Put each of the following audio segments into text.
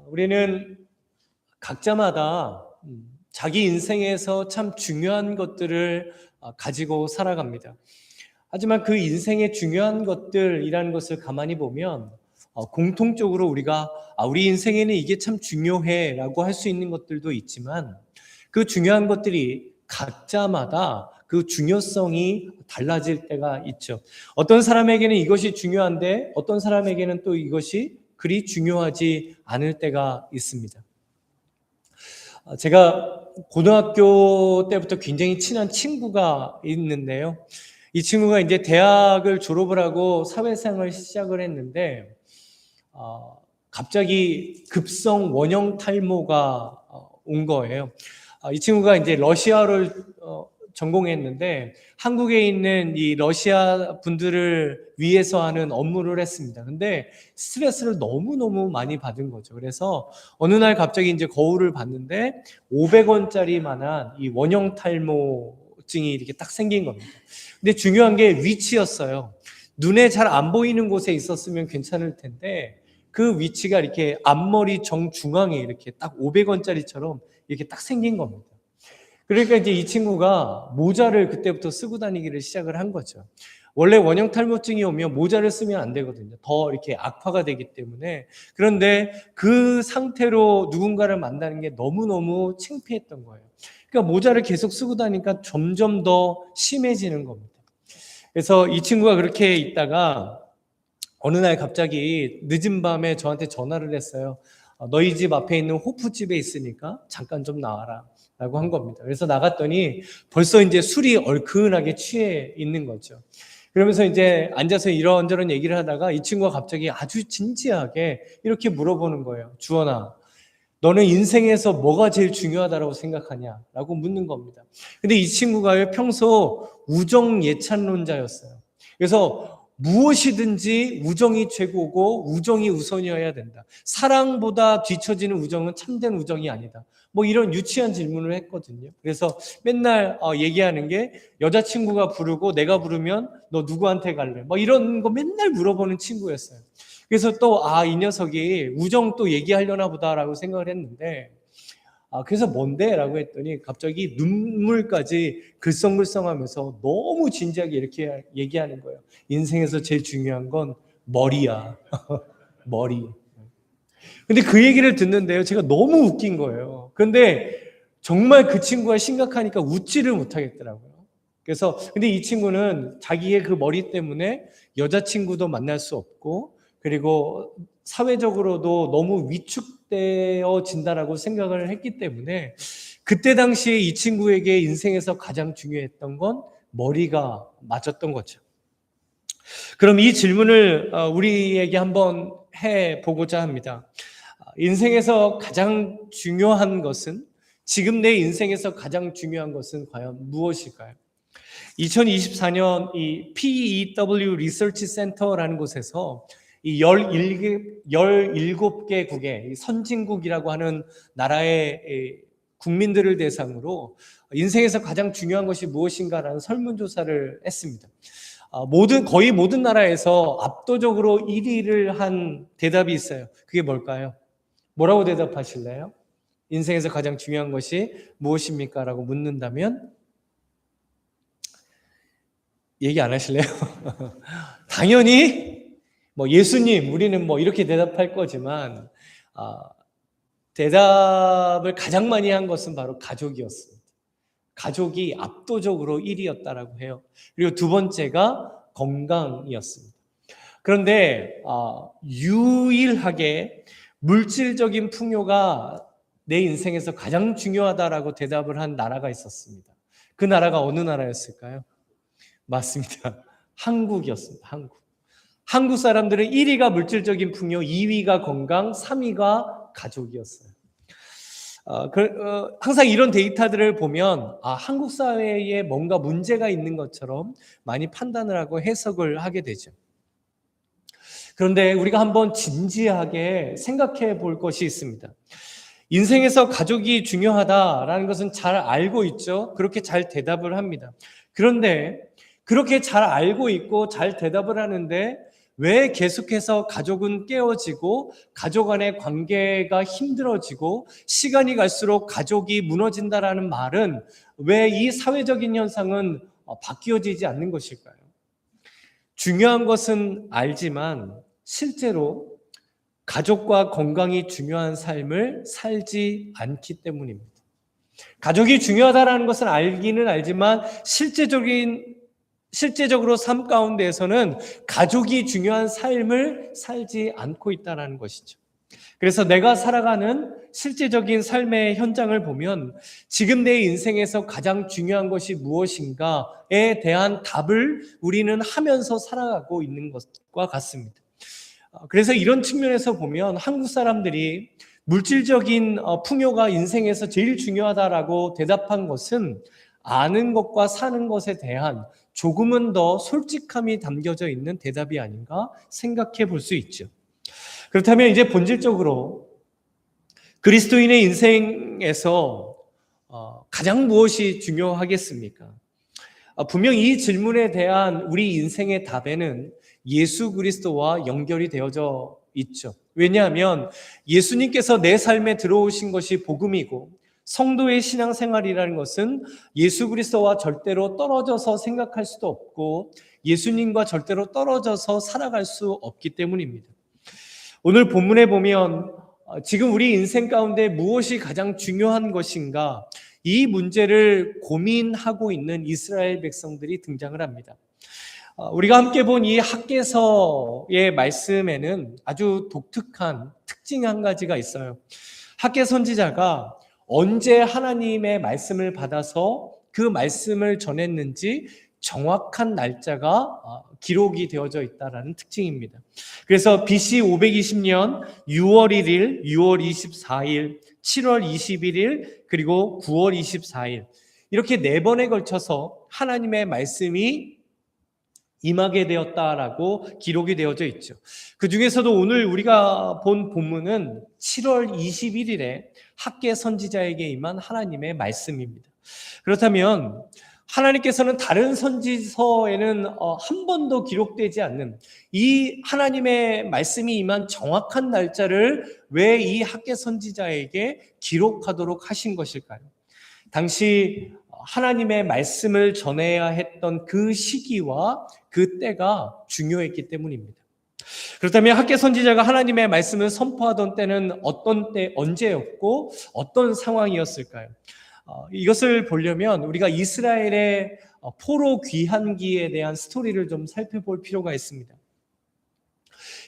우리는 각자마다 자기 인생에서 참 중요한 것들을 가지고 살아갑니다. 하지만 그 인생의 중요한 것들이라는 것을 가만히 보면 공통적으로 우리가 우리 인생에는 이게 참 중요해 라고 할 수 있는 것들도 있지만, 그 중요한 것들이 각자마다 그 중요성이 달라질 때가 있죠. 어떤 사람에게는 이것이 중요한데 어떤 사람에게는 또 이것이 그리 중요하지 않을 때가 있습니다. 제가 고등학교 때부터 굉장히 친한 친구가 있는데요. 이 친구가 이제 대학을 졸업을 하고 사회생활을 시작을 했는데 갑자기 급성 원형 탈모가 온 거예요. 이 친구가 이제 러시아를 전공했는데 한국에 있는 이 러시아 분들을 위해서 하는 업무를 했습니다. 근데 스트레스를 너무너무 많이 받은 거죠. 그래서 어느 날 갑자기 이제 거울을 봤는데 500원짜리만한 이 원형 탈모증이 이렇게 딱 생긴 겁니다. 근데 중요한 게 위치였어요. 눈에 잘 안 보이는 곳에 있었으면 괜찮을 텐데 그 위치가 이렇게 앞머리 정중앙에 이렇게 딱 500원짜리처럼 이렇게 딱 생긴 겁니다. 그러니까 이제 이 친구가 모자를 그때부터 쓰고 다니기를 시작을 한 거죠. 원래 원형 탈모증이 오면 모자를 쓰면 안 되거든요. 더 이렇게 악화가 되기 때문에. 그런데 그 상태로 누군가를 만나는 게 너무너무 창피했던 거예요. 그러니까 모자를 계속 쓰고 다니니까 점점 더 심해지는 겁니다. 그래서 이 친구가 그렇게 있다가 어느 날 갑자기 늦은 밤에 저한테 전화를 했어요. 너희 집 앞에 있는 호프집에 있으니까 잠깐 좀 나와라 라고 한 겁니다. 그래서 나갔더니 벌써 이제 술이 얼큰하게 취해 있는 거죠. 그러면서 이제 앉아서 이런저런 얘기를 하다가 이 친구가 갑자기 아주 진지하게 이렇게 물어보는 거예요. 주원아, 너는 인생에서 뭐가 제일 중요하다고 생각하냐? 라고 묻는 겁니다. 근데 이 친구가 평소 우정 예찬론자였어요. 그래서 무엇이든지 우정이 최고고 우정이 우선이어야 된다. 사랑보다 뒤처지는 우정은 참된 우정이 아니다. 뭐 이런 유치한 질문을 했거든요. 그래서 맨날 얘기하는 게 여자친구가 부르고 내가 부르면 너 누구한테 갈래? 뭐 이런 거 맨날 물어보는 친구였어요. 그래서 또 이 녀석이 우정 또 얘기하려나 보다라고 생각을 했는데 그래서 뭔데? 라고 했더니 갑자기 눈물까지 글썽글썽하면서 너무 진지하게 이렇게 얘기하는 거예요. 인생에서 제일 중요한 건 머리야. 머리. 근데 그 얘기를 듣는데요, 제가 너무 웃긴 거예요. 근데 정말 그 친구가 심각하니까 웃지를 못하겠더라고요. 그래서 근데 이 친구는 자기의 그 머리 때문에 여자친구도 만날 수 없고, 그리고 사회적으로도 너무 위축되어진다라고 생각을 했기 때문에 그때 당시에 이 친구에게 인생에서 가장 중요했던 건 머리가 맞았던 거죠. 그럼 이 질문을 우리에게 한번 해보고자 합니다. 인생에서 가장 중요한 것은, 지금 내 인생에서 가장 중요한 것은 과연 무엇일까요? 2024년 이 PEW 리서치 센터라는 곳에서 이 17개국의 선진국이라고 하는 나라의 국민들을 대상으로 인생에서 가장 중요한 것이 무엇인가라는 설문조사를 했습니다. 거의 모든 나라에서 압도적으로 1위를 한 대답이 있어요. 그게 뭘까요? 뭐라고 대답하실래요? 인생에서 가장 중요한 것이 무엇입니까? 라고 묻는다면 얘기 안 하실래요? 당연히 뭐 예수님, 우리는 뭐 이렇게 대답할 거지만 대답을 가장 많이 한 것은 바로 가족이었습니다. 가족이 압도적으로 1위였다라고 해요. 그리고 두 번째가 건강이었습니다. 그런데 유일하게 물질적인 풍요가 내 인생에서 가장 중요하다라고 대답을 한 나라가 있었습니다. 그 나라가 어느 나라였을까요? 맞습니다. 한국이었습니다. 한국 사람들은 1위가 물질적인 풍요, 2위가 건강, 3위가 가족이었어요. 항상 이런 데이터들을 보면 한국 사회에 뭔가 문제가 있는 것처럼 많이 판단을 하고 해석을 하게 되죠. 그런데 우리가 한번 진지하게 생각해 볼 것이 있습니다. 인생에서 가족이 중요하다라는 것은 잘 알고 있죠. 그렇게 잘 대답을 합니다. 그런데 그렇게 잘 알고 있고 잘 대답을 하는데 왜 계속해서 가족은 깨어지고 가족 간의 관계가 힘들어지고 시간이 갈수록 가족이 무너진다라는 말은 왜 이 사회적인 현상은 바뀌어지지 않는 것일까요? 중요한 것은 알지만 실제로 가족과 건강이 중요한 삶을 살지 않기 때문입니다. 가족이 중요하다는 것은 알기는 알지만 실제적으로 삶 가운데에서는 가족이 중요한 삶을 살지 않고 있다는 것이죠. 그래서 내가 살아가는 실제적인 삶의 현장을 보면 지금 내 인생에서 가장 중요한 것이 무엇인가에 대한 답을 우리는 하면서 살아가고 있는 것과 같습니다. 그래서 이런 측면에서 보면 한국 사람들이 물질적인 풍요가 인생에서 제일 중요하다라고 대답한 것은 아는 것과 사는 것에 대한 조금은 더 솔직함이 담겨져 있는 대답이 아닌가 생각해 볼 수 있죠. 그렇다면 이제 본질적으로 그리스도인의 인생에서 가장 무엇이 중요하겠습니까? 분명 이 질문에 대한 우리 인생의 답에는 예수 그리스도와 연결이 되어져 있죠. 왜냐하면 예수님께서 내 삶에 들어오신 것이 복음이고 성도의 신앙생활이라는 것은 예수 그리스도와 절대로 떨어져서 생각할 수도 없고 예수님과 절대로 떨어져서 살아갈 수 없기 때문입니다. 오늘 본문에 보면 지금 우리 인생 가운데 무엇이 가장 중요한 것인가 이 문제를 고민하고 있는 이스라엘 백성들이 등장을 합니다. 우리가 함께 본 이 학개서의 말씀에는 아주 독특한 특징 한 가지가 있어요. 학개 선지자가 언제 하나님의 말씀을 받아서 그 말씀을 전했는지 정확한 날짜가 기록이 되어져 있다는 특징입니다. 그래서 BC 520년 6월 1일, 6월 24일, 7월 21일, 그리고 9월 24일 이렇게 4번에 걸쳐서 하나님의 말씀이 임하게 되었다라고 기록이 되어져 있죠. 그 중에서도 오늘 우리가 본 본문은 7월 21일에 학개 선지자에게 임한 하나님의 말씀입니다. 그렇다면 하나님께서는 다른 선지서에는 한 번도 기록되지 않는 이 하나님의 말씀이 임한 정확한 날짜를 왜 이 학개 선지자에게 기록하도록 하신 것일까요? 당시 하나님의 말씀을 전해야 했던 그 시기와 그 때가 중요했기 때문입니다. 그렇다면 학개 선지자가 하나님의 말씀을 선포하던 때는 어떤 때, 언제였고 어떤 상황이었을까요? 이것을 보려면 우리가 이스라엘의 포로 귀환기에 대한 스토리를 좀 살펴볼 필요가 있습니다.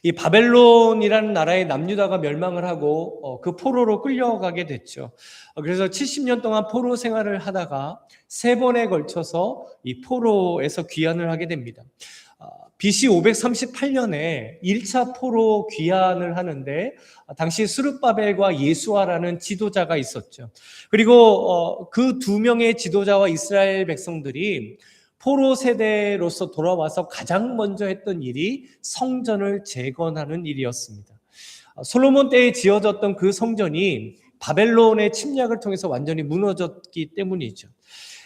이 바벨론이라는 나라의 남유다가 멸망을 하고 그 포로로 끌려가게 됐죠. 그래서 70년 동안 포로 생활을 하다가 3번에 걸쳐서 이 포로에서 귀환을 하게 됩니다. BC 538년에 1차 포로 귀환을 하는데 당시 스룹바벨과 예수아라는 지도자가 있었죠. 그리고 그 2명의 지도자와 이스라엘 백성들이 포로 세대로서 돌아와서 가장 먼저 했던 일이 성전을 재건하는 일이었습니다. 솔로몬 때에 지어졌던 그 성전이 바벨론의 침략을 통해서 완전히 무너졌기 때문이죠.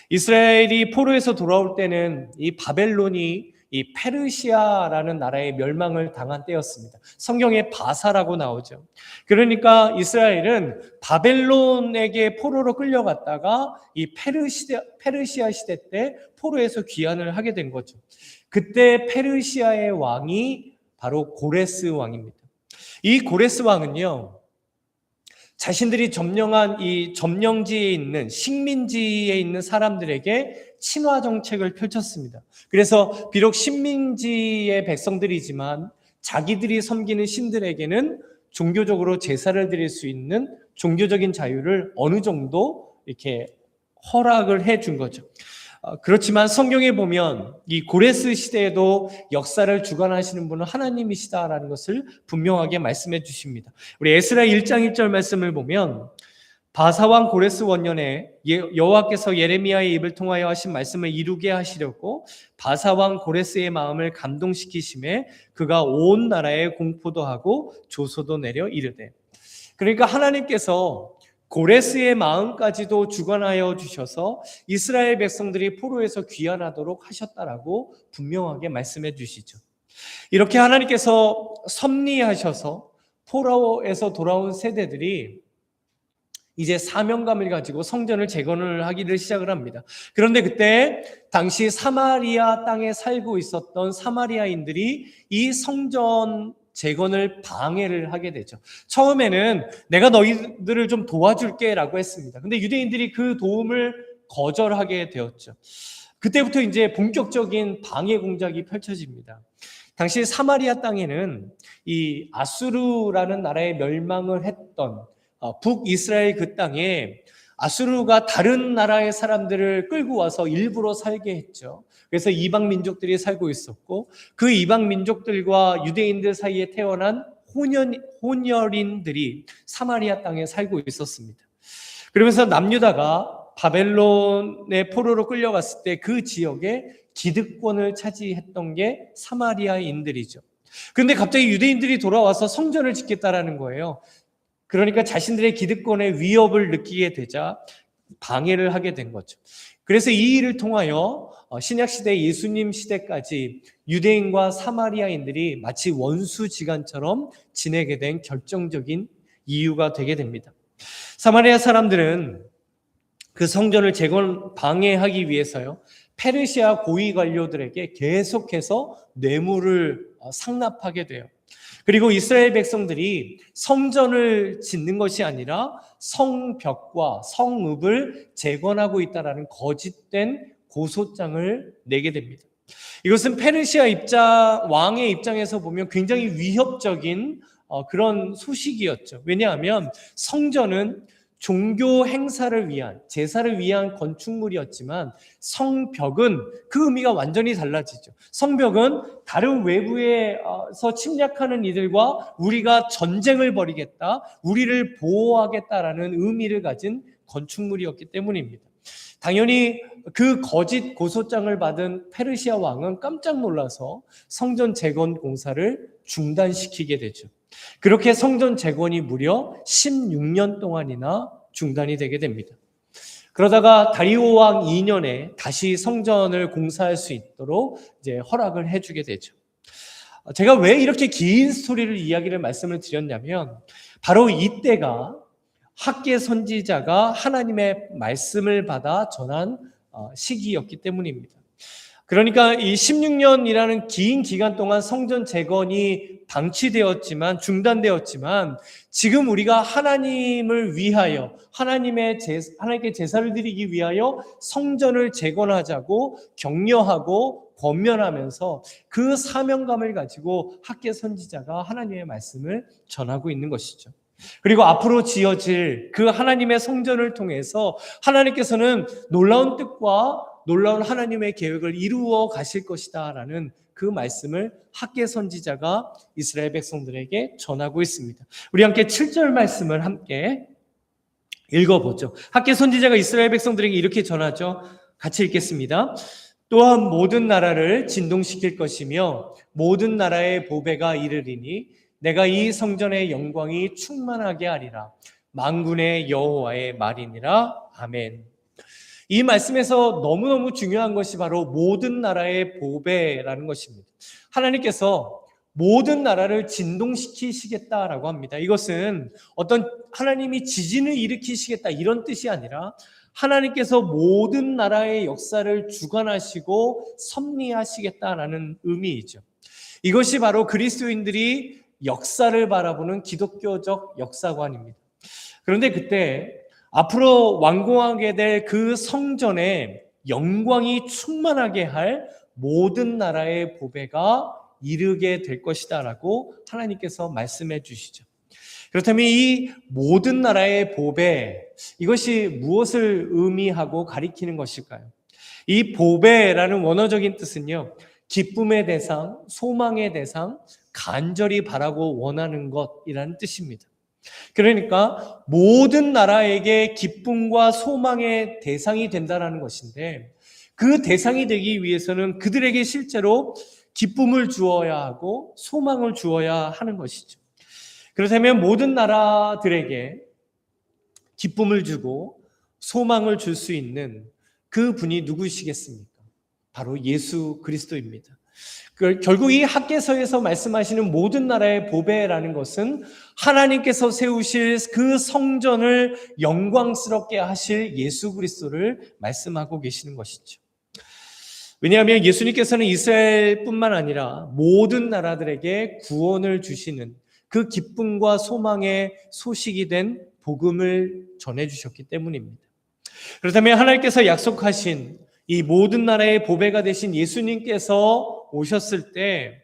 이스라엘이 포로에서 돌아올 때는 이 바벨론이 이 페르시아라는 나라의 멸망을 당한 때였습니다. 성경에 바사라고 나오죠. 그러니까 이스라엘은 바벨론에게 포로로 끌려갔다가 이 페르시아 시대 때 포로에서 귀환을 하게 된 거죠. 그때 페르시아의 왕이 바로 고레스 왕입니다. 이 고레스 왕은요, 자신들이 점령한 이 점령지에 있는 식민지에 있는 사람들에게 친화 정책을 펼쳤습니다. 그래서 비록 식민지의 백성들이지만 자기들이 섬기는 신들에게는 종교적으로 제사를 드릴 수 있는 종교적인 자유를 어느 정도 이렇게 허락을 해준 거죠. 그렇지만 성경에 보면 이 고레스 시대에도 역사를 주관하시는 분은 하나님이시다라는 것을 분명하게 말씀해 주십니다. 우리 에스라 1장 1절 말씀을 보면 바사왕 고레스 원년에 여호와께서 예레미야의 입을 통하여 하신 말씀을 이루게 하시려고 바사왕 고레스의 마음을 감동시키심에 그가 온 나라에 공포도 하고 조소도 내려 이르되. 그러니까 하나님께서 고레스의 마음까지도 주관하여 주셔서 이스라엘 백성들이 포로에서 귀환하도록 하셨다라고 분명하게 말씀해 주시죠. 이렇게 하나님께서 섭리하셔서 포로에서 돌아온 세대들이 이제 사명감을 가지고 성전을 재건을 하기를 시작을 합니다. 그런데 그때 당시 사마리아 땅에 살고 있었던 사마리아인들이 이 성전 재건을 방해를 하게 되죠. 처음에는 내가 너희들을 좀 도와줄게 라고 했습니다. 근데 유대인들이 그 도움을 거절하게 되었죠. 그때부터 이제 본격적인 방해 공작이 펼쳐집니다. 당시 사마리아 땅에는 이 아수르라는 나라에 멸망을 했던 북이스라엘 그 땅에 아수르가 다른 나라의 사람들을 끌고 와서 일부러 살게 했죠. 그래서 이방 민족들이 살고 있었고 그 이방 민족들과 유대인들 사이에 태어난 혼혈인들이 사마리아 땅에 살고 있었습니다. 그러면서 남유다가 바벨론의 포로로 끌려갔을 때 그 지역에 기득권을 차지했던 게 사마리아인들이죠. 그런데 갑자기 유대인들이 돌아와서 성전을 짓겠다라는 거예요. 그러니까 자신들의 기득권의 위협을 느끼게 되자 방해를 하게 된 거죠. 그래서 이 일을 통하여 신약시대 예수님 시대까지 유대인과 사마리아인들이 마치 원수지간처럼 지내게 된 결정적인 이유가 되게 됩니다. 사마리아 사람들은 그 성전을 재건 방해하기 위해서요, 페르시아 고위 관료들에게 계속해서 뇌물을 상납하게 돼요. 그리고 이스라엘 백성들이 성전을 짓는 것이 아니라 성벽과 성읍을 재건하고 있다는 거짓된 고소장을 내게 됩니다. 이것은 페르시아 왕의 입장에서 보면 굉장히 위협적인 그런 소식이었죠. 왜냐하면 성전은 종교 행사를 위한, 제사를 위한 건축물이었지만 성벽은 그 의미가 완전히 달라지죠. 성벽은 다른 외부에서 침략하는 이들과 우리가 전쟁을 벌이겠다, 우리를 보호하겠다라는 의미를 가진 건축물이었기 때문입니다. 당연히 그 거짓 고소장을 받은 페르시아 왕은 깜짝 놀라서 성전 재건 공사를 중단시키게 되죠. 그렇게 성전 재건이 무려 16년 동안이나 중단이 되게 됩니다. 그러다가 다리오 왕 2년에 다시 성전을 공사할 수 있도록 이제 허락을 해주게 되죠. 제가 왜 이렇게 긴 스토리를 말씀을 드렸냐면 바로 이때가 학개 선지자가 하나님의 말씀을 받아 전한 시기였기 때문입니다. 그러니까 이 16년이라는 긴 기간 동안 성전 재건이 방치되었지만, 중단되었지만 지금 우리가 하나님을 위하여 하나님께 제사를 드리기 위하여 성전을 재건하자고 격려하고 권면하면서 그 사명감을 가지고 학개 선지자가 하나님의 말씀을 전하고 있는 것이죠. 그리고 앞으로 지어질 그 하나님의 성전을 통해서 하나님께서는 놀라운 뜻과 놀라운 하나님의 계획을 이루어 가실 것이다 라는 그 말씀을 학개 선지자가 이스라엘 백성들에게 전하고 있습니다. 우리 함께 7절 말씀을 함께 읽어보죠. 학개 선지자가 이스라엘 백성들에게 이렇게 전하죠. 같이 읽겠습니다. 또한 모든 나라를 진동시킬 것이며 모든 나라의 보배가 이르리니 내가 이 성전의 영광이 충만하게 하리라. 만군의 여호와의 말이니라. 아멘. 이 말씀에서 너무너무 중요한 것이 바로 모든 나라의 보배라는 것입니다. 하나님께서 모든 나라를 진동시키시겠다라고 합니다. 이것은 어떤 하나님이 지진을 일으키시겠다 이런 뜻이 아니라 하나님께서 모든 나라의 역사를 주관하시고 섭리하시겠다라는 의미이죠. 이것이 바로 그리스도인들이 역사를 바라보는 기독교적 역사관입니다. 그런데 그때 앞으로 완공하게 될 그 성전에 영광이 충만하게 할 모든 나라의 보배가 이르게 될 것이다 라고 하나님께서 말씀해 주시죠. 그렇다면 이 모든 나라의 보배, 이것이 무엇을 의미하고 가리키는 것일까요? 이 보배라는 원어적인 뜻은요, 기쁨의 대상, 소망의 대상, 간절히 바라고 원하는 것이라는 뜻입니다. 그러니까 모든 나라에게 기쁨과 소망의 대상이 된다는 것인데 그 대상이 되기 위해서는 그들에게 실제로 기쁨을 주어야 하고 소망을 주어야 하는 것이죠. 그렇다면 모든 나라들에게 기쁨을 주고 소망을 줄 수 있는 그 분이 누구시겠습니까? 바로 예수 그리스도입니다. 결국 이 학개서에서 말씀하시는 모든 나라의 보배라는 것은 하나님께서 세우실 그 성전을 영광스럽게 하실 예수 그리스도를 말씀하고 계시는 것이죠. 왜냐하면 예수님께서는 이스라엘뿐만 아니라 모든 나라들에게 구원을 주시는 그 기쁨과 소망의 소식이 된 복음을 전해주셨기 때문입니다. 그렇다면 하나님께서 약속하신 이 모든 나라의 보배가 되신 예수님께서 오셨을 때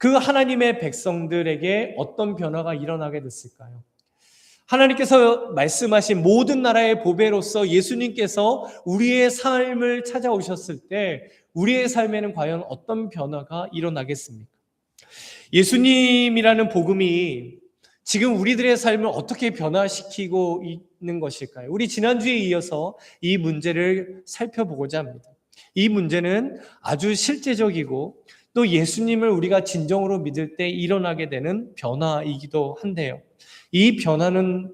그 하나님의 백성들에게 어떤 변화가 일어나게 됐을까요? 하나님께서 말씀하신 모든 나라의 보배로서 예수님께서 우리의 삶을 찾아오셨을 때 우리의 삶에는 과연 어떤 변화가 일어나겠습니까? 예수님이라는 복음이 지금 우리들의 삶을 어떻게 변화시키고 있는 것일까요? 우리 지난주에 이어서 이 문제를 살펴보고자 합니다. 이 문제는 아주 실제적이고 또 예수님을 우리가 진정으로 믿을 때 일어나게 되는 변화이기도 한데요. 이 변화는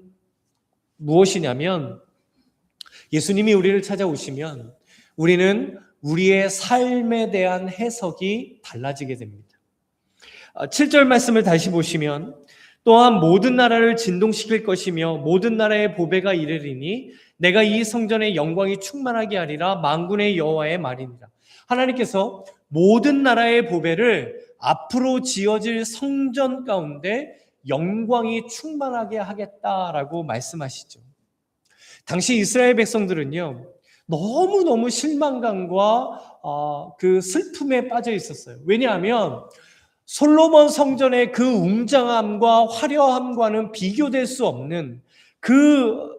무엇이냐면 예수님이 우리를 찾아오시면 우리는 우리의 삶에 대한 해석이 달라지게 됩니다. 7절 말씀을 다시 보시면 또한 모든 나라를 진동시킬 것이며 모든 나라의 보배가 이르리니 내가 이 성전의 영광이 충만하게 하리라 만군의 여호와의 말이니라. 하나님께서 모든 나라의 보배를 앞으로 지어질 성전 가운데 영광이 충만하게 하겠다라고 말씀하시죠. 당시 이스라엘 백성들은요, 너무너무 실망감과 그 슬픔에 빠져 있었어요. 왜냐하면 솔로몬 성전의 그 웅장함과 화려함과는 비교될 수 없는 그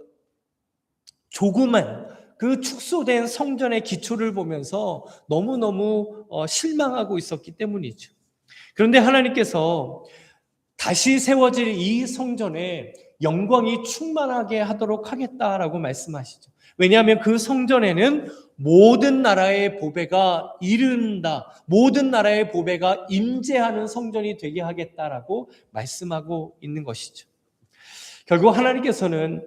조그만 그 축소된 성전의 기초를 보면서 너무너무 실망하고 있었기 때문이죠. 그런데 하나님께서 다시 세워질 이 성전에 영광이 충만하게 하도록 하겠다라고 말씀하시죠. 왜냐하면 그 성전에는 모든 나라의 보배가 이른다, 모든 나라의 보배가 임재하는 성전이 되게 하겠다라고 말씀하고 있는 것이죠. 결국 하나님께서는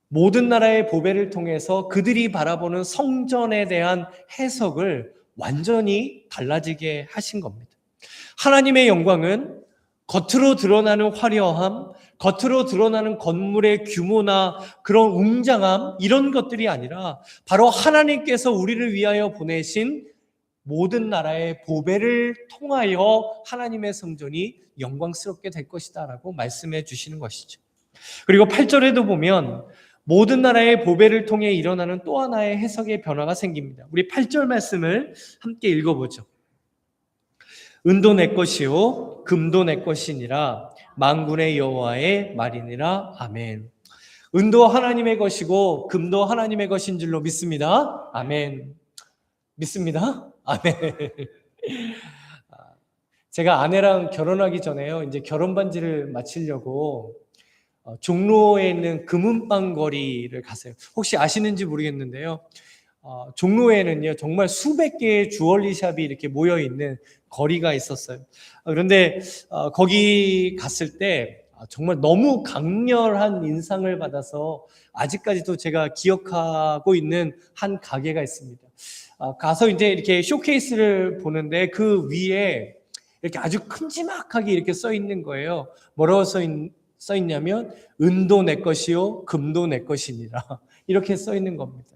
모든 나라의 보배를 통해서 그들이 바라보는 성전에 대한 해석을 완전히 달라지게 하신 겁니다. 하나님의 영광은 겉으로 드러나는 화려함, 겉으로 드러나는 건물의 규모나 그런 웅장함 이런 것들이 아니라 바로 하나님께서 우리를 위하여 보내신 모든 나라의 보배를 통하여 하나님의 성전이 영광스럽게 될 것이다 라고 말씀해 주시는 것이죠. 그리고 8절에도 보면 모든 나라의 보배를 통해 일어나는 또 하나의 해석의 변화가 생깁니다. 우리 8절 말씀을 함께 읽어보죠. 은도 내 것이요 금도 내 것이니라 만군의 여호와의 말이니라. 아멘. 은도 하나님의 것이고 금도 하나님의 것인 줄로 믿습니다. 아멘. 믿습니다. 아멘. 제가 아내랑 결혼하기 전에요, 이제 결혼 반지를 맞추려고 종로에 있는 금은방 거리를 갔어요. 혹시 아시는지 모르겠는데요. 종로에는요 정말 수백 개의 주얼리 샵이 이렇게 모여 있는 거리가 있었어요. 그런데 거기 갔을 때 정말 너무 강렬한 인상을 받아서 아직까지도 제가 기억하고 있는 한 가게가 있습니다. 가서 이제 이렇게 쇼케이스를 보는데 그 위에 이렇게 아주 큼지막하게 이렇게 써 있는 거예요. 뭐라고 써 있냐면 은도 내 것이요 금도 내 것이니라 이렇게 써 있는 겁니다.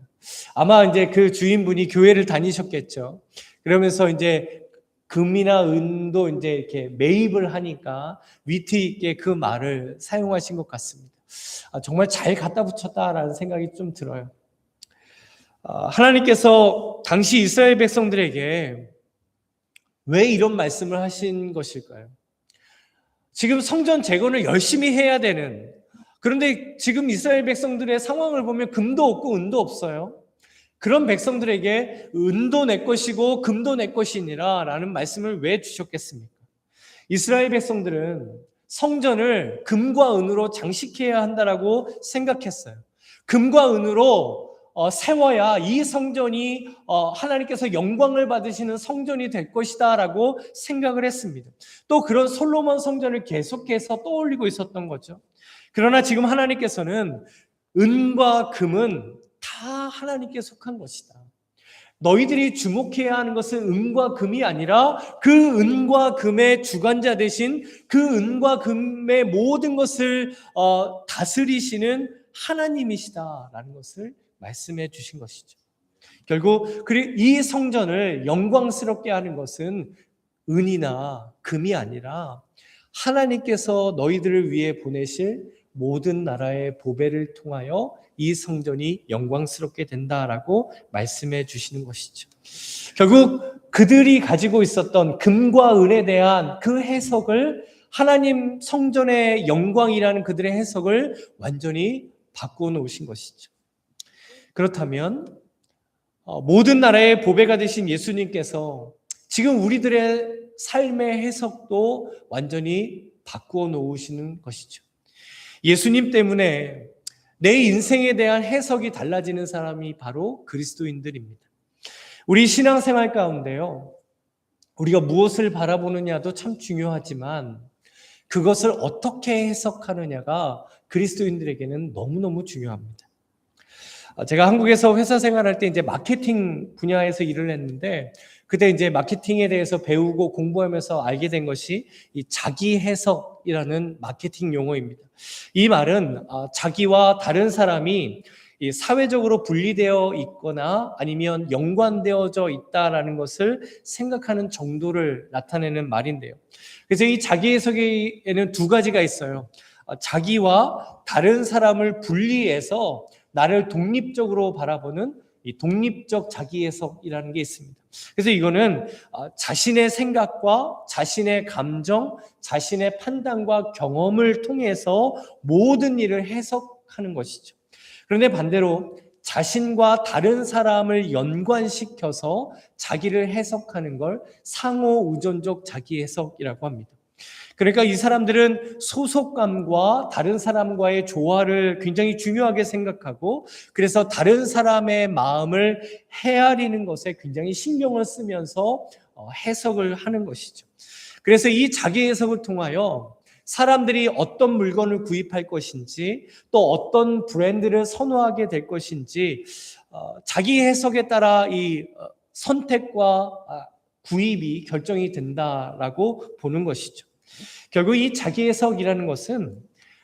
아마 이제 그 주인분이 교회를 다니셨겠죠. 그러면서 이제 금이나 은도 이제 이렇게 매입을 하니까 위트 있게 그 말을 사용하신 것 같습니다. 정말 잘 갖다 붙였다라는 생각이 좀 들어요. 하나님께서 당시 이스라엘 백성들에게 왜 이런 말씀을 하신 것일까요? 지금 성전 재건을 열심히 해야 되는, 그런데 지금 이스라엘 백성들의 상황을 보면 금도 없고 은도 없어요. 그런 백성들에게 은도 내 것이고 금도 내 것이니라 라는 말씀을 왜 주셨겠습니까? 이스라엘 백성들은 성전을 금과 은으로 장식해야 한다라고 생각했어요. 금과 은으로 세워야 이 성전이 하나님께서 영광을 받으시는 성전이 될 것이다 라고 생각을 했습니다. 또 그런 솔로몬 성전을 계속해서 떠올리고 있었던 거죠. 그러나 지금 하나님께서는 은과 금은 다 하나님께 속한 것이다. 너희들이 주목해야 하는 것은 은과 금이 아니라 그 은과 금의 주관자 되신 그 은과 금의 모든 것을 다스리시는 하나님이시다라는 것을 말씀해 주신 것이죠. 결국 이 성전을 영광스럽게 하는 것은 은이나 금이 아니라 하나님께서 너희들을 위해 보내실 모든 나라의 보배를 통하여 이 성전이 영광스럽게 된다라고 말씀해 주시는 것이죠. 결국 그들이 가지고 있었던 금과 은에 대한 그 해석을, 하나님 성전의 영광이라는 그들의 해석을 완전히 바꾸어 놓으신 것이죠. 그렇다면 모든 나라의 보배가 되신 예수님께서 지금 우리들의 삶의 해석도 완전히 바꾸어 놓으시는 것이죠. 예수님 때문에 내 인생에 대한 해석이 달라지는 사람이 바로 그리스도인들입니다. 우리 신앙생활 가운데요, 우리가 무엇을 바라보느냐도 참 중요하지만 그것을 어떻게 해석하느냐가 그리스도인들에게는 너무너무 중요합니다. 제가 한국에서 회사 생활할 때 이제 마케팅 분야에서 일을 했는데, 그때 이제 마케팅에 대해서 배우고 공부하면서 알게 된 것이 이 자기 해석이라는 마케팅 용어입니다. 이 말은 자기와 다른 사람이 사회적으로 분리되어 있거나 아니면 연관되어져 있다라는 것을 생각하는 정도를 나타내는 말인데요. 그래서 이 자기 해석에는 두 가지가 있어요. 자기와 다른 사람을 분리해서 나를 독립적으로 바라보는 이 독립적 자기 해석이라는 게 있습니다. 그래서 이거는 자신의 생각과 자신의 감정, 자신의 판단과 경험을 통해서 모든 일을 해석하는 것이죠. 그런데 반대로 자신과 다른 사람을 연관시켜서 자기를 해석하는 걸 상호 의존적 자기 해석이라고 합니다. 그러니까 이 사람들은 소속감과 다른 사람과의 조화를 굉장히 중요하게 생각하고, 그래서 다른 사람의 마음을 헤아리는 것에 굉장히 신경을 쓰면서 해석을 하는 것이죠. 그래서 이 자기 해석을 통하여 사람들이 어떤 물건을 구입할 것인지, 또 어떤 브랜드를 선호하게 될 것인지 자기 해석에 따라 이 선택과 구입이 결정이 된다라고 보는 것이죠. 결국 이 자기 해석이라는 것은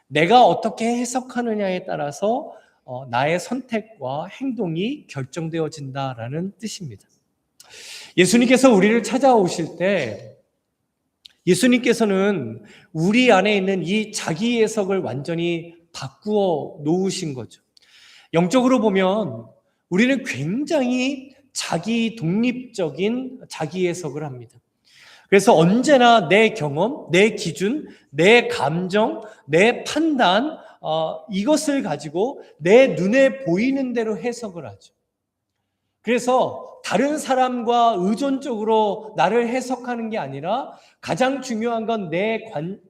내가 어떻게 해석하느냐에 따라서 나의 선택과 행동이 결정되어진다라는 뜻입니다. 예수님께서 우리를 찾아오실 때 예수님께서는 우리 안에 있는 이 자기 해석을 완전히 바꾸어 놓으신 거죠. 영적으로 보면 우리는 굉장히 자기 독립적인 자기 해석을 합니다. 그래서 언제나 내 경험, 내 기준, 내 감정, 내 판단, 이것을 가지고 내 눈에 보이는 대로 해석을 하죠. 그래서 다른 사람과 의존적으로 나를 해석하는 게 아니라 가장 중요한 건 내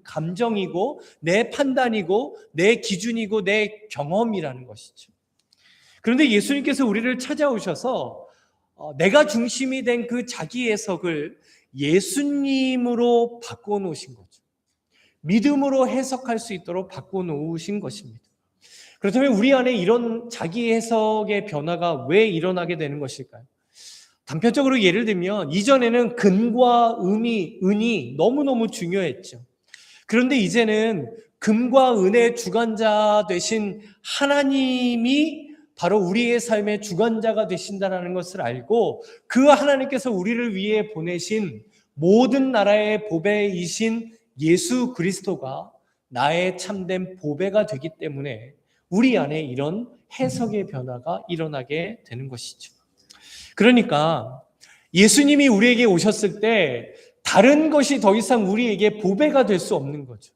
감정이고 내 판단이고 내 기준이고 내 경험이라는 것이죠. 그런데 예수님께서 우리를 찾아오셔서 내가 중심이 된 그 자기 해석을 예수님으로 바꿔놓으신 거죠. 믿음으로 해석할 수 있도록 바꿔놓으신 것입니다. 그렇다면 우리 안에 이런 자기 해석의 변화가 왜 일어나게 되는 것일까요? 단편적으로 예를 들면 이전에는 금과 은이 너무너무 중요했죠. 그런데 이제는 금과 은의 주관자 되신 하나님이 바로 우리의 삶의 주관자가 되신다는 것을 알고, 그 하나님께서 우리를 위해 보내신 모든 나라의 보배이신 예수 그리스도가 나의 참된 보배가 되기 때문에 우리 안에 이런 해석의 변화가 일어나게 되는 것이죠. 그러니까 예수님이 우리에게 오셨을 때 다른 것이 더 이상 우리에게 보배가 될 수 없는 거죠.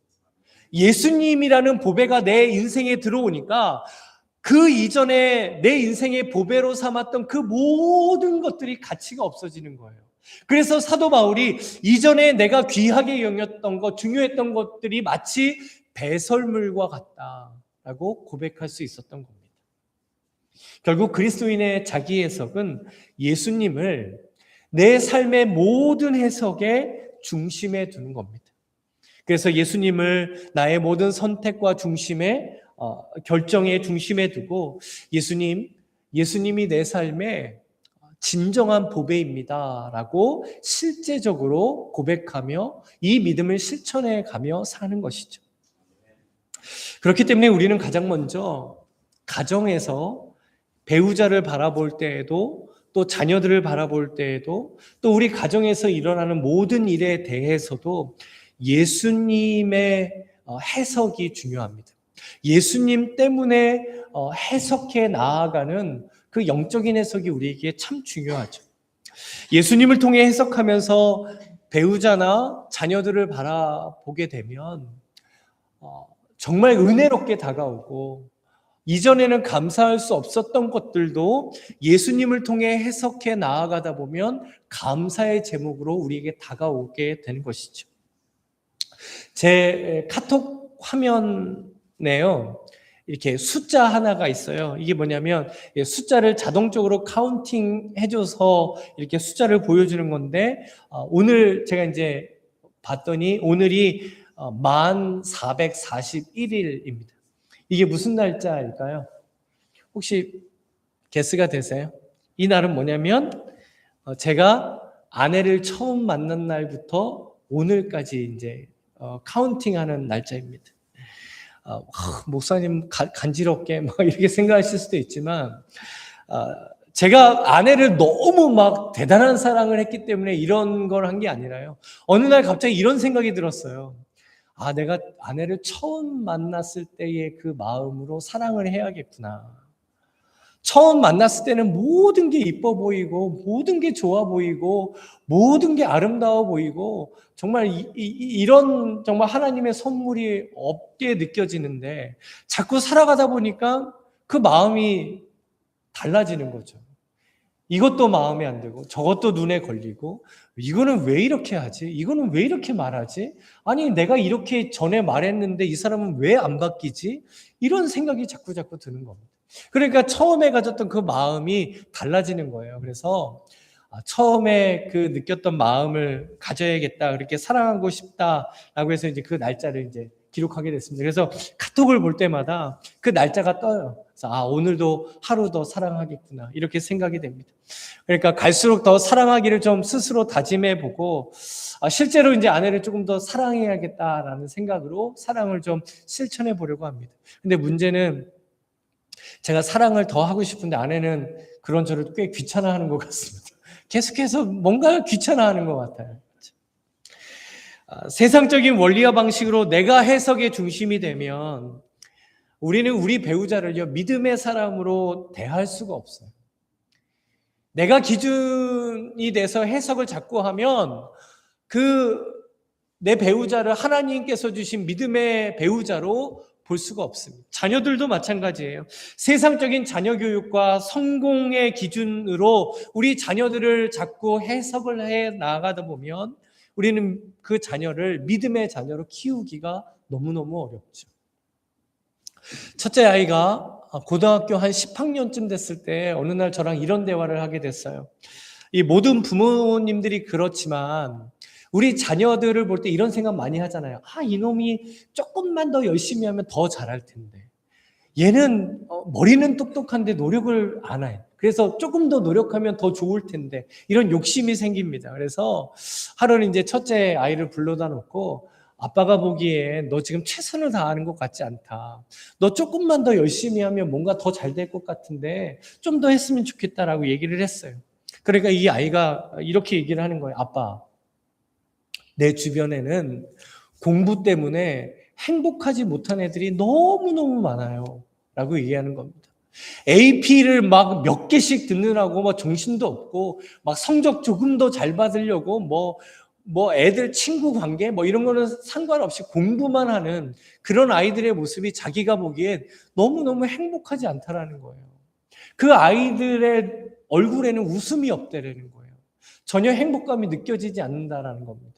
예수님이라는 보배가 내 인생에 들어오니까 그 이전에 내 인생의 보배로 삼았던 그 모든 것들이 가치가 없어지는 거예요. 그래서 사도 바울이 이전에 내가 귀하게 여겼던 것, 중요했던 것들이 마치 배설물과 같다라고 고백할 수 있었던 겁니다. 결국 그리스도인의 자기 해석은 예수님을 내 삶의 모든 해석의 중심에 두는 겁니다. 그래서 예수님을 나의 모든 선택과 중심에 결정의 중심에 두고 예수님이 내 삶의 진정한 보배입니다라고 실제적으로 고백하며 이 믿음을 실천해 가며 사는 것이죠. 그렇기 때문에 우리는 가장 먼저 가정에서 배우자를 바라볼 때에도, 또 자녀들을 바라볼 때에도, 또 우리 가정에서 일어나는 모든 일에 대해서도 예수님의 해석이 중요합니다. 예수님 때문에 해석해 나아가는 그 영적인 해석이 우리에게 참 중요하죠. 예수님을 통해 해석하면서 배우자나 자녀들을 바라보게 되면 정말 은혜롭게 다가오고, 이전에는 감사할 수 없었던 것들도 예수님을 통해 해석해 나아가다 보면 감사의 제목으로 우리에게 다가오게 되는 것이죠. 제 카톡 화면에요, 이렇게 숫자 하나가 있어요. 이게 뭐냐면 숫자를 자동적으로 카운팅 해줘서 이렇게 숫자를 보여주는 건데, 오늘 제가 이제 봤더니 오늘이 1441일입니다. 이게 무슨 날짜일까요? 혹시 게스가 되세요? 이 날은 뭐냐면 제가 아내를 처음 만난 날부터 오늘까지 이제 카운팅하는 날짜입니다. 목사님 간지럽게 막 이렇게 생각하실 수도 있지만, 제가 아내를 너무 막 대단한 사랑을 했기 때문에 이런 걸 한 게 아니라요. 어느 날 갑자기 이런 생각이 들었어요. 내가 아내를 처음 만났을 때의 그 마음으로 사랑을 해야겠구나. 처음 만났을 때는 모든 게 이뻐 보이고, 모든 게 좋아 보이고, 모든 게 아름다워 보이고, 정말 이런 정말 하나님의 선물이 없게 느껴지는데, 자꾸 살아가다 보니까 그 마음이 달라지는 거죠. 이것도 마음에 안 들고, 저것도 눈에 걸리고, 이거는 왜 이렇게 하지? 이거는 왜 이렇게 말하지? 아니, 내가 이렇게 전에 말했는데 이 사람은 왜 안 바뀌지? 이런 생각이 자꾸 드는 겁니다. 그러니까 처음에 가졌던 그 마음이 달라지는 거예요. 그래서 처음에 그 느꼈던 마음을 가져야겠다, 그렇게 사랑하고 싶다라고 해서 이제 그 날짜를 이제 기록하게 됐습니다. 그래서 카톡을 볼 때마다 그 날짜가 떠요. 그래서 오늘도 하루 더 사랑하겠구나, 이렇게 생각이 됩니다. 그러니까 갈수록 더 사랑하기를 좀 스스로 다짐해 보고, 실제로 이제 아내를 조금 더 사랑해야겠다라는 생각으로 사랑을 좀 실천해 보려고 합니다. 근데 문제는 제가 사랑을 더 하고 싶은데 아내는 그런 저를 꽤 귀찮아하는 것 같습니다. 계속해서 뭔가 귀찮아하는 것 같아요. 세상적인 원리와 방식으로 내가 해석의 중심이 되면 우리는 우리 배우자를요, 믿음의 사람으로 대할 수가 없어요. 내가 기준이 돼서 해석을 자꾸 하면 내 배우자를 하나님께서 주신 믿음의 배우자로 볼 수가 없습니다. 자녀들도 마찬가지예요. 세상적인 자녀 교육과 성공의 기준으로 우리 자녀들을 자꾸 해석을 해 나가다 보면 우리는 그 자녀를 믿음의 자녀로 키우기가 너무너무 어렵죠. 첫째 아이가 고등학교 한 10학년쯤 됐을 때 어느 날 저랑 이런 대화를 하게 됐어요. 이 모든 부모님들이 그렇지만 우리 자녀들을 볼 때 이런 생각 많이 하잖아요. 이놈이 조금만 더 열심히 하면 더 잘할 텐데. 얘는 머리는 똑똑한데 노력을 안 해. 그래서 조금 더 노력하면 더 좋을 텐데. 이런 욕심이 생깁니다. 그래서 하루는 이제 첫째 아이를 불러다 놓고, 아빠가 보기에 너 지금 최선을 다하는 것 같지 않다. 너 조금만 더 열심히 하면 뭔가 더 잘 될 것 같은데 좀 더 했으면 좋겠다라고 얘기를 했어요. 그러니까 이 아이가 이렇게 얘기를 하는 거예요. 아빠, 내 주변에는 공부 때문에 행복하지 못한 애들이 너무너무 많아요. 라고 얘기하는 겁니다. AP를 막 몇 개씩 듣느라고 막 정신도 없고, 막 성적 조금 더 잘 받으려고 뭐 애들 친구 관계 뭐 이런 거는 상관없이 공부만 하는 그런 아이들의 모습이 자기가 보기엔 너무너무 행복하지 않다라는 거예요. 그 아이들의 얼굴에는 웃음이 없다라는 거예요. 전혀 행복감이 느껴지지 않는다라는 겁니다.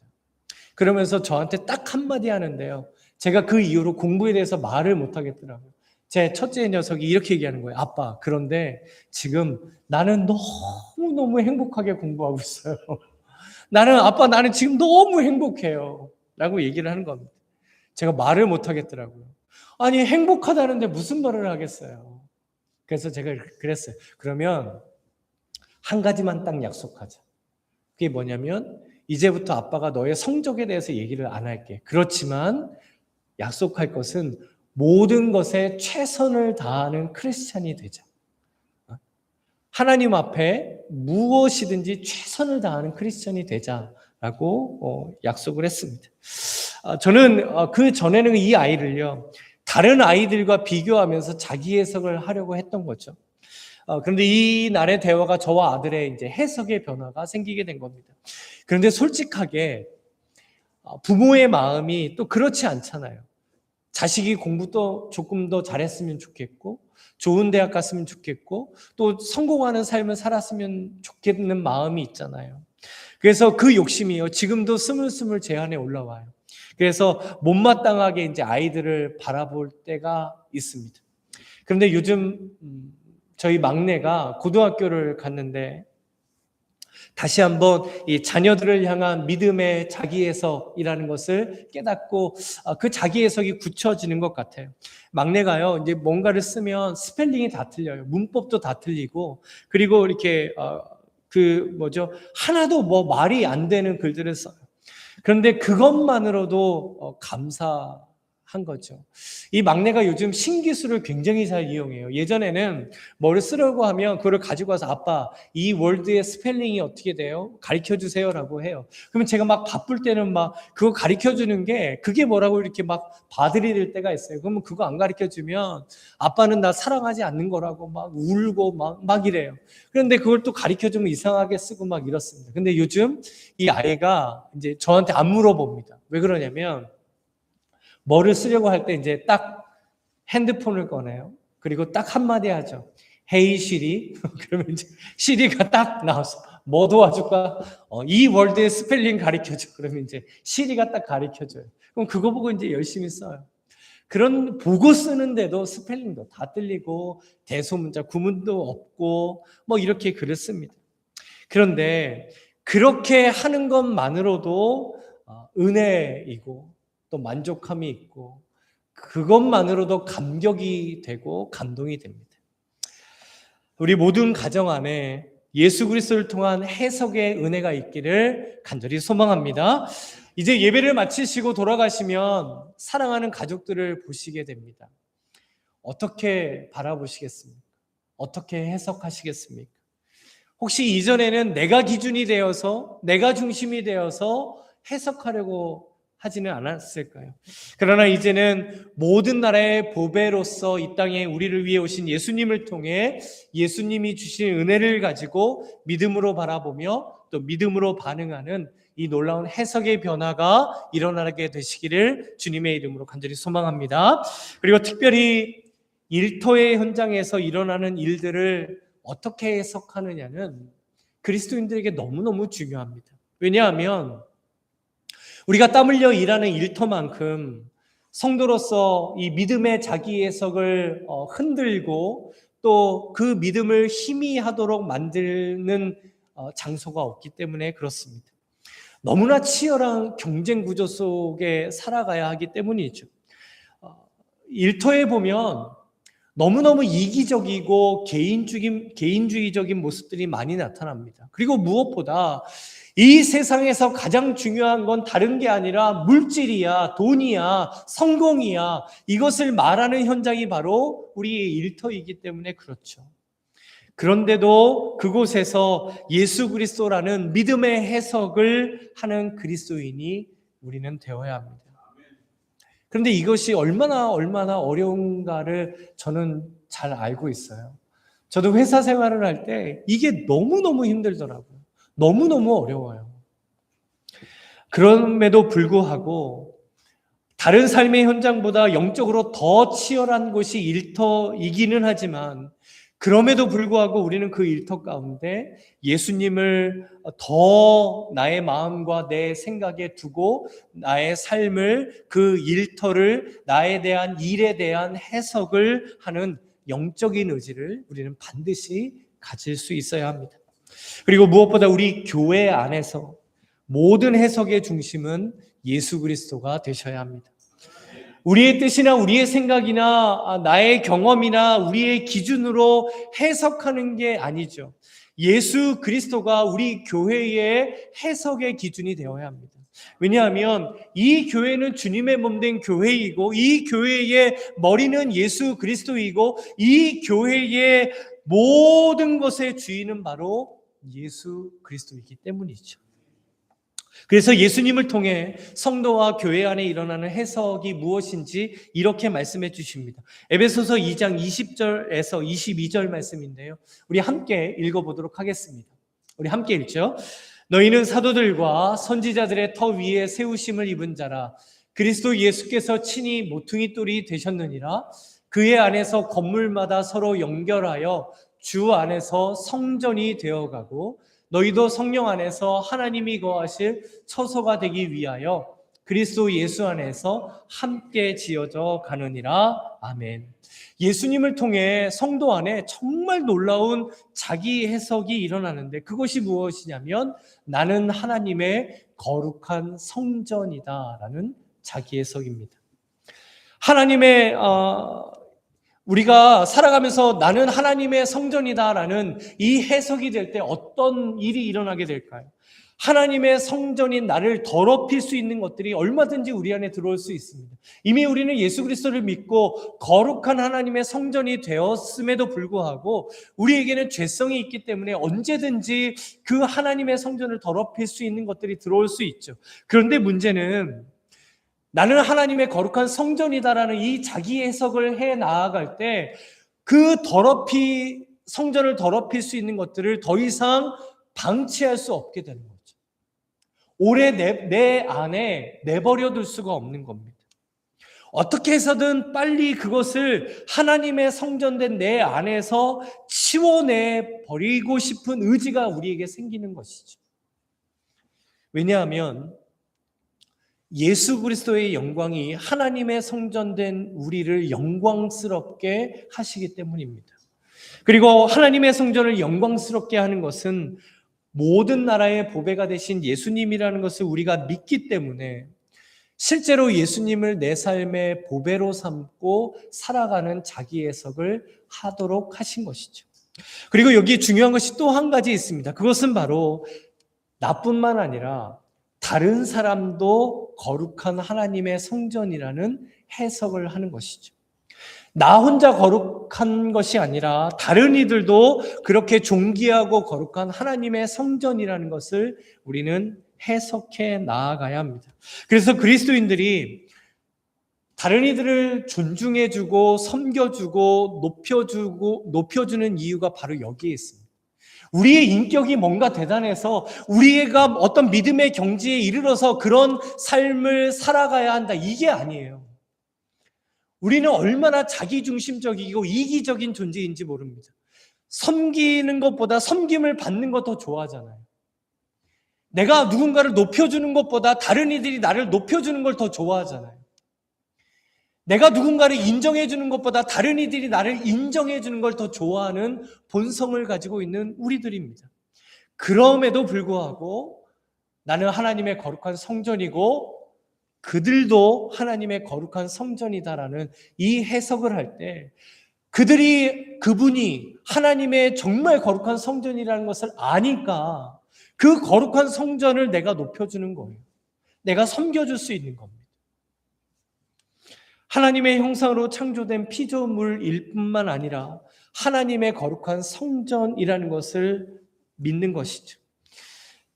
그러면서 저한테 딱 한마디 하는데요, 제가 그 이후로 공부에 대해서 말을 못 하겠더라고요. 제 첫째 녀석이 이렇게 얘기하는 거예요. 아빠, 그런데 지금 나는 너무너무 행복하게 공부하고 있어요. 나는 지금 너무 행복해요. 라고 얘기를 하는 겁니다. 제가 말을 못 하겠더라고요. 아니, 행복하다는데 무슨 말을 하겠어요. 그래서 제가 그랬어요. 그러면 한 가지만 딱 약속하자. 그게 뭐냐면 이제부터 아빠가 너의 성적에 대해서 얘기를 안 할게. 그렇지만 약속할 것은 모든 것에 최선을 다하는 크리스찬이 되자. 하나님 앞에 무엇이든지 최선을 다하는 크리스찬이 되자라고 약속을 했습니다. 저는 그 전에는 이 아이를요, 다른 아이들과 비교하면서 자기 해석을 하려고 했던 거죠. 그런데 이 날의 대화가 저와 아들의 이제 해석의 변화가 생기게 된 겁니다. 그런데 솔직하게 부모의 마음이 또 그렇지 않잖아요. 자식이 공부도 조금 더 잘했으면 좋겠고, 좋은 대학 갔으면 좋겠고, 또 성공하는 삶을 살았으면 좋겠는 마음이 있잖아요. 그래서 그 욕심이요, 지금도 스물스물 제 안에 올라와요. 그래서 못마땅하게 이제 아이들을 바라볼 때가 있습니다. 그런데 요즘 저희 막내가 고등학교를 갔는데 다시 한번 이 자녀들을 향한 믿음의 자기해석이라는 것을 깨닫고 그 자기해석이 굳혀지는 것 같아요. 막내가요, 이제 뭔가를 쓰면 스펠링이 다 틀려요. 문법도 다 틀리고, 그리고 이렇게 하나도 뭐 말이 안 되는 글들을 써요. 그런데 그것만으로도 감사한 거죠. 이 막내가 요즘 신기술을 굉장히 잘 이용해요. 예전에는 뭐를 쓰려고 하면 그걸 가지고 와서 아빠, 이 월드의 스펠링이 어떻게 돼요? 가르쳐 주세요라고 해요. 그러면 제가 막 바쁠 때는 막 그거 가르쳐 주는 게 그게 뭐라고 이렇게 막 봐드릴 때가 있어요. 그러면 그거 안 가르쳐 주면 아빠는 나 사랑하지 않는 거라고 막 울고 막 이래요. 그런데 그걸 또 가르쳐 주면 이상하게 쓰고 막 이렇습니다. 근데 요즘 이 아이가 이제 저한테 안 물어봅니다. 왜 그러냐면 뭐를 쓰려고 할 때 이제 딱 핸드폰을 꺼내요. 그리고 딱 한마디 하죠. 헤이 시리. 그러면 이제 시리가 딱 나와서 뭐 도와줄까? 이 월드의 스펠링 가르쳐줘. 그러면 이제 시리가 딱 가르쳐줘요. 그럼 그거 보고 이제 열심히 써요. 그런 보고 쓰는데도 스펠링도 다 틀리고 대소문자 구문도 없고 뭐 이렇게 글을 씁니다. 그런데 그렇게 하는 것만으로도 은혜이고 또 만족함이 있고 그것만으로도 감격이 되고 감동이 됩니다. 우리 모든 가정 안에 예수 그리스도를 통한 해석의 은혜가 있기를 간절히 소망합니다. 이제 예배를 마치시고 돌아가시면 사랑하는 가족들을 보시게 됩니다. 어떻게 바라보시겠습니까? 어떻게 해석하시겠습니까? 혹시 이전에는 내가 기준이 되어서 내가 중심이 되어서 해석하려고 하지는 않았을까요? 그러나 이제는 모든 나라의 보배로서 이 땅에 우리를 위해 오신 예수님을 통해 예수님이 주신 은혜를 가지고 믿음으로 바라보며 또 믿음으로 반응하는 이 놀라운 해석의 변화가 일어나게 되시기를 주님의 이름으로 간절히 소망합니다. 그리고 특별히 일터의 현장에서 일어나는 일들을 어떻게 해석하느냐는 그리스도인들에게 너무너무 중요합니다. 왜냐하면 우리가 땀 흘려 일하는 일터만큼 성도로서 이 믿음의 자기 해석을 흔들고 또 그 믿음을 희미하도록 만드는 장소가 없기 때문에 그렇습니다. 너무나 치열한 경쟁 구조 속에 살아가야 하기 때문이죠. 일터에 보면 너무너무 이기적이고 개인주의적인 모습들이 많이 나타납니다. 그리고 무엇보다 이 세상에서 가장 중요한 건 다른 게 아니라 물질이야, 돈이야, 성공이야. 이것을 말하는 현장이 바로 우리의 일터이기 때문에 그렇죠. 그런데도 그곳에서 예수 그리스도라는 믿음의 해석을 하는 그리스도인이 우리는 되어야 합니다. 그런데 이것이 얼마나 어려운가를 저는 잘 알고 있어요. 저도 회사 생활을 할 때 이게 너무너무 힘들더라고요. 너무너무 어려워요. 그럼에도 불구하고 다른 삶의 현장보다 영적으로 더 치열한 곳이 일터이기는 하지만 그럼에도 불구하고 우리는 그 일터 가운데 예수님을 더 나의 마음과 내 생각에 두고 나의 삶을 그 일터를 나에 대한 일에 대한 해석을 하는 영적인 의지를 우리는 반드시 가질 수 있어야 합니다. 그리고 무엇보다 우리 교회 안에서 모든 해석의 중심은 예수 그리스도가 되셔야 합니다. 우리의 뜻이나 우리의 생각이나 나의 경험이나 우리의 기준으로 해석하는 게 아니죠. 예수 그리스도가 우리 교회의 해석의 기준이 되어야 합니다. 왜냐하면 이 교회는 주님의 몸된 교회이고 이 교회의 머리는 예수 그리스도이고 이 교회의 모든 것의 주인은 바로 예수 그리스도이기 때문이죠. 그래서 예수님을 통해 성도와 교회 안에 일어나는 해석이 무엇인지 이렇게 말씀해 주십니다. 에베소서 2장 20절에서 22절 말씀인데요. 우리 함께 읽어보도록 하겠습니다. 우리 함께 읽죠. 너희는 사도들과 선지자들의 터 위에 세우심을 입은 자라. 그리스도 예수께서 친히 모퉁이 돌이 되셨느니라. 그의 안에서 건물마다 서로 연결하여 주 안에서 성전이 되어가고 너희도 성령 안에서 하나님이 거하실 처소가 되기 위하여 그리스도 예수 안에서 함께 지어져 가느니라. 아멘. 예수님을 통해 성도 안에 정말 놀라운 자기 해석이 일어나는데 그것이 무엇이냐면 나는 하나님의 거룩한 성전이다라는 자기 해석입니다. 하나님의 우리가 살아가면서 나는 하나님의 성전이다라는 이 해석이 될 때 어떤 일이 일어나게 될까요? 하나님의 성전인 나를 더럽힐 수 있는 것들이 얼마든지 우리 안에 들어올 수 있습니다. 이미 우리는 예수 그리스도를 믿고 거룩한 하나님의 성전이 되었음에도 불구하고 우리에게는 죄성이 있기 때문에 언제든지 그 하나님의 성전을 더럽힐 수 있는 것들이 들어올 수 있죠. 그런데 문제는 나는 하나님의 거룩한 성전이다라는 이 자기 해석을 해 나아갈 때 그 성전을 더럽힐 수 있는 것들을 더 이상 방치할 수 없게 되는 거죠. 오래 내 안에 내버려 둘 수가 없는 겁니다. 어떻게 해서든 빨리 그것을 하나님의 성전된 내 안에서 치워내 버리고 싶은 의지가 우리에게 생기는 것이죠. 왜냐하면 예수 그리스도의 영광이 하나님의 성전된 우리를 영광스럽게 하시기 때문입니다. 그리고 하나님의 성전을 영광스럽게 하는 것은 모든 나라의 보배가 되신 예수님이라는 것을 우리가 믿기 때문에 실제로 예수님을 내 삶의 보배로 삼고 살아가는 자기 해석을 하도록 하신 것이죠. 그리고 여기 중요한 것이 또 한 가지 있습니다. 그것은 바로 나뿐만 아니라 다른 사람도 거룩한 하나님의 성전이라는 해석을 하는 것이죠. 나 혼자 거룩한 것이 아니라 다른 이들도 그렇게 존귀하고 거룩한 하나님의 성전이라는 것을 우리는 해석해 나아가야 합니다. 그래서 그리스도인들이 다른 이들을 존중해주고 섬겨주고 높여주는 이유가 바로 여기에 있습니다. 우리의 인격이 뭔가 대단해서 우리가 어떤 믿음의 경지에 이르러서 그런 삶을 살아가야 한다, 이게 아니에요. 우리는 얼마나 자기중심적이고 이기적인 존재인지 모릅니다. 섬기는 것보다 섬김을 받는 것 더 좋아하잖아요. 내가 누군가를 높여주는 것보다 다른 이들이 나를 높여주는 걸 더 좋아하잖아요. 내가 누군가를 인정해주는 것보다 다른 이들이 나를 인정해주는 걸 더 좋아하는 본성을 가지고 있는 우리들입니다. 그럼에도 불구하고 나는 하나님의 거룩한 성전이고 그들도 하나님의 거룩한 성전이다라는 이 해석을 할 때 그분이 하나님의 정말 거룩한 성전이라는 것을 아니까 그 거룩한 성전을 내가 높여주는 거예요. 내가 섬겨줄 수 있는 겁니다. 하나님의 형상으로 창조된 피조물일 뿐만 아니라 하나님의 거룩한 성전이라는 것을 믿는 것이죠.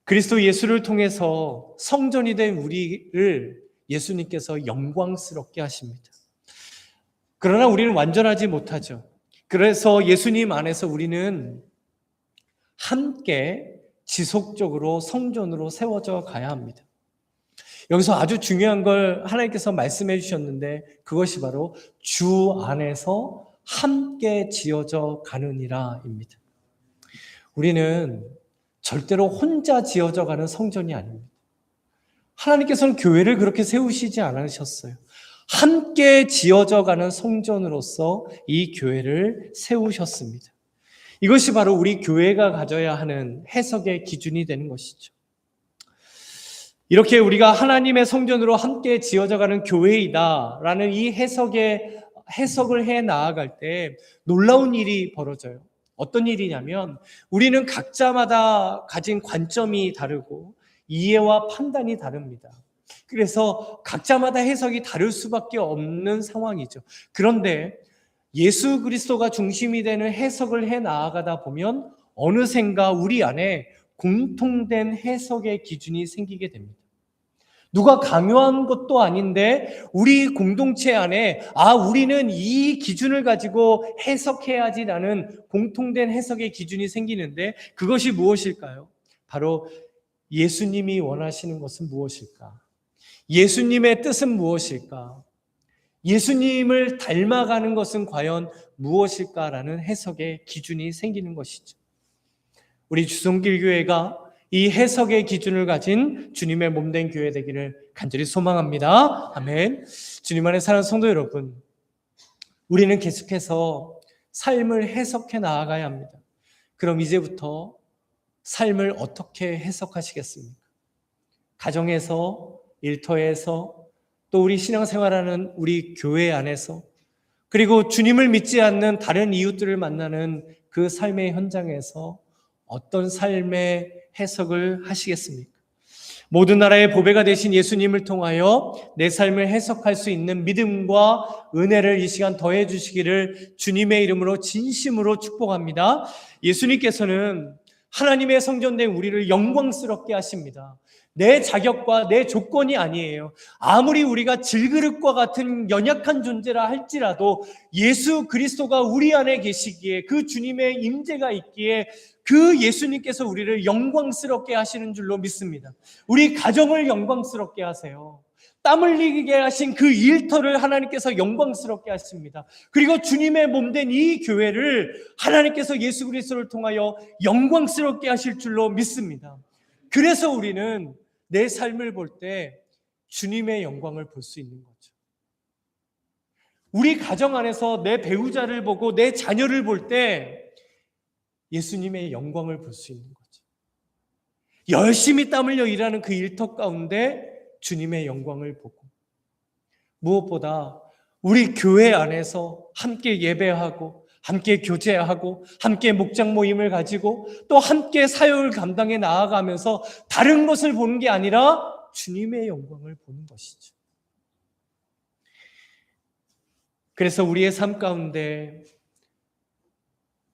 그리스도 예수를 통해서 성전이 된 우리를 예수님께서 영광스럽게 하십니다. 그러나 우리는 완전하지 못하죠. 그래서 예수님 안에서 우리는 함께 지속적으로 성전으로 세워져 가야 합니다. 여기서 아주 중요한 걸 하나님께서 말씀해 주셨는데 그것이 바로 주 안에서 함께 지어져 가느니라입니다. 우리는 절대로 혼자 지어져 가는 성전이 아닙니다. 하나님께서는 교회를 그렇게 세우시지 않으셨어요. 함께 지어져 가는 성전으로서 이 교회를 세우셨습니다. 이것이 바로 우리 교회가 가져야 하는 해석의 기준이 되는 것이죠. 이렇게 우리가 하나님의 성전으로 함께 지어져 가는 교회이다라는 이 해석을 해 나아갈 때 놀라운 일이 벌어져요. 어떤 일이냐면 우리는 각자마다 가진 관점이 다르고 이해와 판단이 다릅니다. 그래서 각자마다 해석이 다를 수밖에 없는 상황이죠. 그런데 예수 그리스도가 중심이 되는 해석을 해 나아가다 보면 어느샌가 우리 안에 공통된 해석의 기준이 생기게 됩니다. 누가 강요한 것도 아닌데 우리 공동체 안에 우리는 이 기준을 가지고 해석해야지라는 공통된 해석의 기준이 생기는데 그것이 무엇일까요? 바로 예수님이 원하시는 것은 무엇일까? 예수님의 뜻은 무엇일까? 예수님을 닮아가는 것은 과연 무엇일까라는 해석의 기준이 생기는 것이죠. 우리 주성길 교회가 이 해석의 기준을 가진 주님의 몸된 교회 되기를 간절히 소망합니다. 아멘. 주님 안에 사는 성도 여러분, 우리는 계속해서 삶을 해석해 나아가야 합니다. 그럼 이제부터 삶을 어떻게 해석하시겠습니까? 가정에서, 일터에서, 또 우리 신앙생활하는 우리 교회 안에서, 그리고 주님을 믿지 않는 다른 이웃들을 만나는 그 삶의 현장에서 어떤 삶의 해석을 하시겠습니까? 모든 나라의 보배가 되신 예수님을 통하여 내 삶을 해석할 수 있는 믿음과 은혜를 이 시간 더해 주시기를 주님의 이름으로 진심으로 축복합니다. 예수님께서는 하나님의 성전된 우리를 영광스럽게 하십니다. 내 자격과 내 조건이 아니에요. 아무리 우리가 질그릇과 같은 연약한 존재라 할지라도 예수 그리스도가 우리 안에 계시기에, 그 주님의 임재가 있기에 그 예수님께서 우리를 영광스럽게 하시는 줄로 믿습니다. 우리 가정을 영광스럽게 하세요. 땀 흘리게 하신 그 일터를 하나님께서 영광스럽게 하십니다. 그리고 주님의 몸된 이 교회를 하나님께서 예수 그리스도를 통하여 영광스럽게 하실 줄로 믿습니다. 그래서 우리는 내 삶을 볼 때 주님의 영광을 볼 수 있는 거죠. 우리 가정 안에서 내 배우자를 보고 내 자녀를 볼 때 예수님의 영광을 볼 수 있는 거죠. 열심히 땀 흘려 일하는 그 일터 가운데 주님의 영광을 보고, 무엇보다 우리 교회 안에서 함께 예배하고 함께 교제하고 함께 목장 모임을 가지고 또 함께 사역을 감당해 나아가면서 다른 것을 보는 게 아니라 주님의 영광을 보는 것이죠. 그래서 우리의 삶 가운데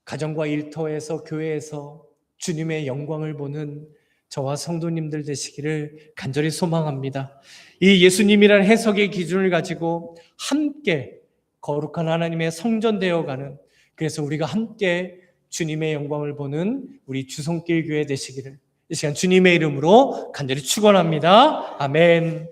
가정과 일터에서, 교회에서 주님의 영광을 보는 저와 성도님들 되시기를 간절히 소망합니다. 이 예수님이라는 해석의 기준을 가지고 함께 거룩한 하나님의 성전 되어가는, 그래서 우리가 함께 주님의 영광을 보는 우리 주성길 교회 되시기를 이 시간 주님의 이름으로 간절히 축원합니다. 아멘.